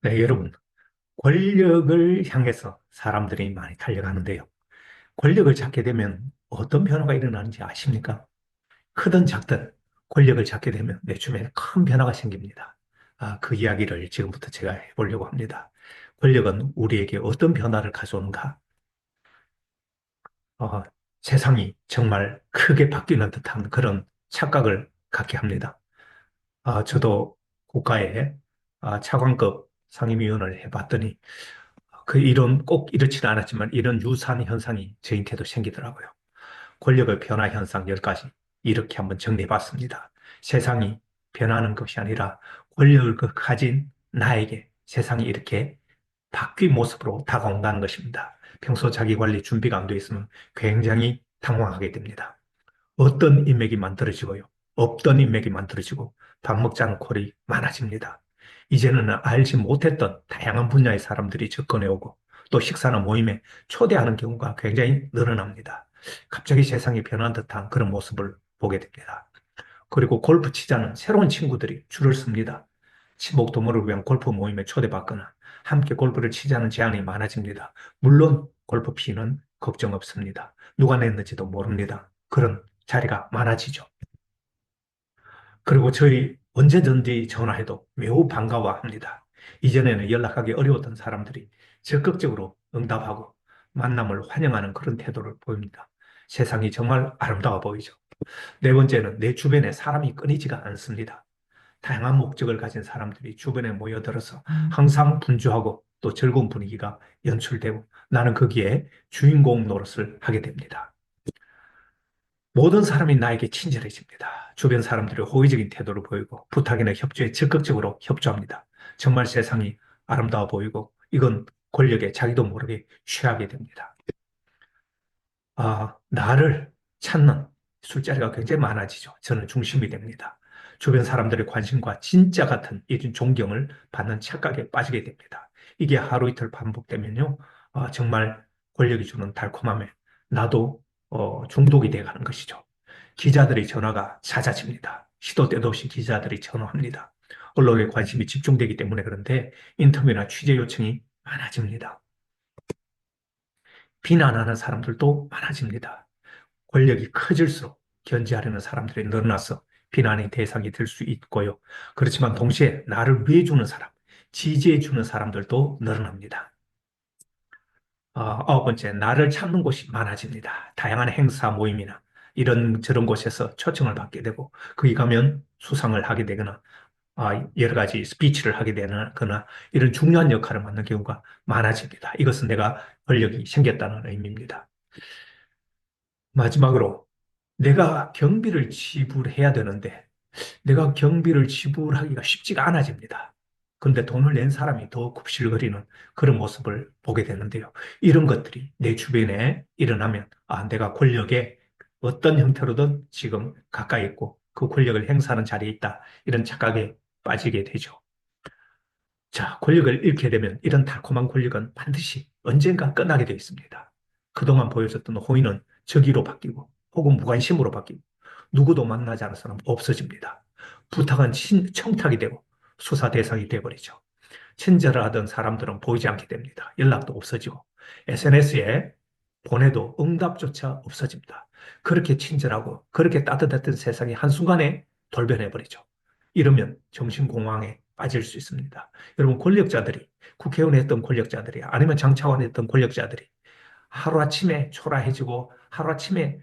네, 여러분, 권력을 향해서 사람들이 많이 달려가는데요. 권력을 잡게 되면 어떤 변화가 일어나는지 아십니까? 크든 작든 권력을 잡게 되면 내 주변에 큰 변화가 생깁니다. 그 이야기를 지금부터 제가 해보려고 합니다. 권력은 우리에게 어떤 변화를 가져오는가? 어, 세상이 정말 크게 바뀌는 듯한 그런 착각을 갖게 합니다. 저도 국가의 차관급 상임위원을 해봤더니 이런 꼭 이렇지는 않았지만 이런 유사한 현상이 저희한테도 생기더라고요. 권력의 변화 현상 10가지 이렇게 한번 정리해 봤습니다. 세상이 변하는 것이 아니라 권력을 가진 나에게 세상이 이렇게 바뀐 모습으로 다가온다는 것입니다. 평소 자기 관리 준비가 안 돼 있으면 굉장히 당황하게 됩니다. 어떤 인맥이 만들어지고요. 없던 인맥이 만들어지고 밥 먹자는 콜이 많아집니다. 이제는 알지 못했던 다양한 분야의 사람들이 접근해 오고 또 식사나 모임에 초대하는 경우가 굉장히 늘어납니다. 갑자기 세상이 변한 듯한 그런 모습을 보게 됩니다. 그리고 골프 치자는 새로운 친구들이 줄을 섭니다. 친목 도모를 위한 골프 모임에 초대받거나 함께 골프를 치자는 제안이 많아집니다. 물론 골프 피는 걱정 없습니다. 누가 냈는지도 모릅니다. 그런 자리가 많아지죠. 그리고 저희 언제든지 전화해도 매우 반가워합니다. 이전에는 연락하기 어려웠던 사람들이 적극적으로 응답하고 만남을 환영하는 그런 태도를 보입니다. 세상이 정말 아름다워 보이죠. 네 번째는 내 주변에 사람이 끊이지가 않습니다. 다양한 목적을 가진 사람들이 주변에 모여들어서 항상 분주하고 또 즐거운 분위기가 연출되고 나는 거기에 주인공 노릇을 하게 됩니다. 모든 사람이 나에게 친절해집니다. 주변 사람들이 호의적인 태도를 보이고 부탁이나 협조에 적극적으로 협조합니다. 정말 세상이 아름다워 보이고 이건 권력에 자기도 모르게 취하게 됩니다. 나를 찾는 술자리가 굉장히 많아지죠. 저는 중심이 됩니다. 주변 사람들의 관심과 진짜 같은 이런 존경을 받는 착각에 빠지게 됩니다. 이게 하루 이틀 반복되면요. 정말 권력이 주는 달콤함에 나도 중독이 돼가는 것이죠. 기자들의 전화가 잦아집니다. 시도 때도 없이 기자들이 전화합니다. 언론에 관심이 집중되기 때문에 그런데 인터뷰나 취재 요청이 많아집니다. 비난하는 사람들도 많아집니다. 권력이 커질수록 견제하려는 사람들이 늘어나서 비난의 대상이 될 수 있고요. 그렇지만 동시에 나를 위해주는 사람, 지지해주는 사람들도 늘어납니다. 아홉 번째, 나를 찾는 곳이 많아집니다. 다양한 행사 모임이나 이런 저런 곳에서 초청을 받게 되고 거기 가면 수상을 하게 되거나 여러 가지 스피치를 하게 되거나 이런 중요한 역할을 맡는 경우가 많아집니다. 이것은 내가 권력이 생겼다는 의미입니다. 마지막으로 내가 경비를 지불해야 되는데 내가 경비를 지불하기가 쉽지가 않아집니다. 그런데 돈을 낸 사람이 더 굽실거리는 그런 모습을 보게 되는데요. 이런 것들이 내 주변에 일어나면 내가 권력에 어떤 형태로든 지금 가까이 있고 그 권력을 행사하는 자리에 있다. 이런 착각에 빠지게 되죠. 자, 권력을 잃게 되면 이런 달콤한 권력은 반드시 언젠가 끝나게 되어 있습니다. 그동안 보여줬던 호의는 적의로 바뀌고 혹은 무관심으로 바뀌고 누구도 만나지 않을 사람 없어집니다. 부탁은 청탁이 되고 수사 대상이 되어버리죠. 친절을 하던 사람들은 보이지 않게 됩니다. 연락도 없어지고 SNS에 보내도 응답조차 없어집니다. 그렇게 친절하고 그렇게 따뜻했던 세상이 한순간에 돌변해버리죠. 이러면 정신공황에 빠질 수 있습니다. 여러분, 권력자들이, 국회의원 했던 권력자들이, 아니면 장차관 했던 권력자들이 하루아침에 초라해지고 하루아침에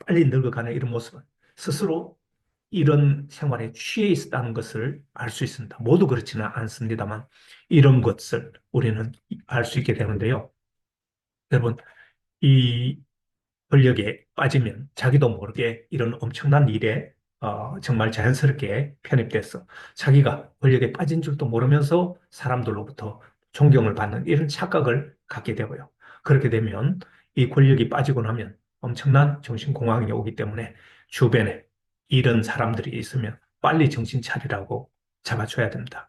빨리 늙어가는 이런 모습은 스스로 이런 생활에 취해 있었다는 것을 알 수 있습니다. 모두 그렇지는 않습니다만 이런 것을 우리는 알 수 있게 되는데요. 여러분, 이 권력에 빠지면 자기도 모르게 이런 엄청난 일에 정말 자연스럽게 편입돼서 자기가 권력에 빠진 줄도 모르면서 사람들로부터 존경을 받는 이런 착각을 갖게 되고요. 그렇게 되면 이 권력이 빠지고 나면 엄청난 정신공황이 오기 때문에 주변에 이런 사람들이 있으면 빨리 정신 차리라고 잡아줘야 됩니다.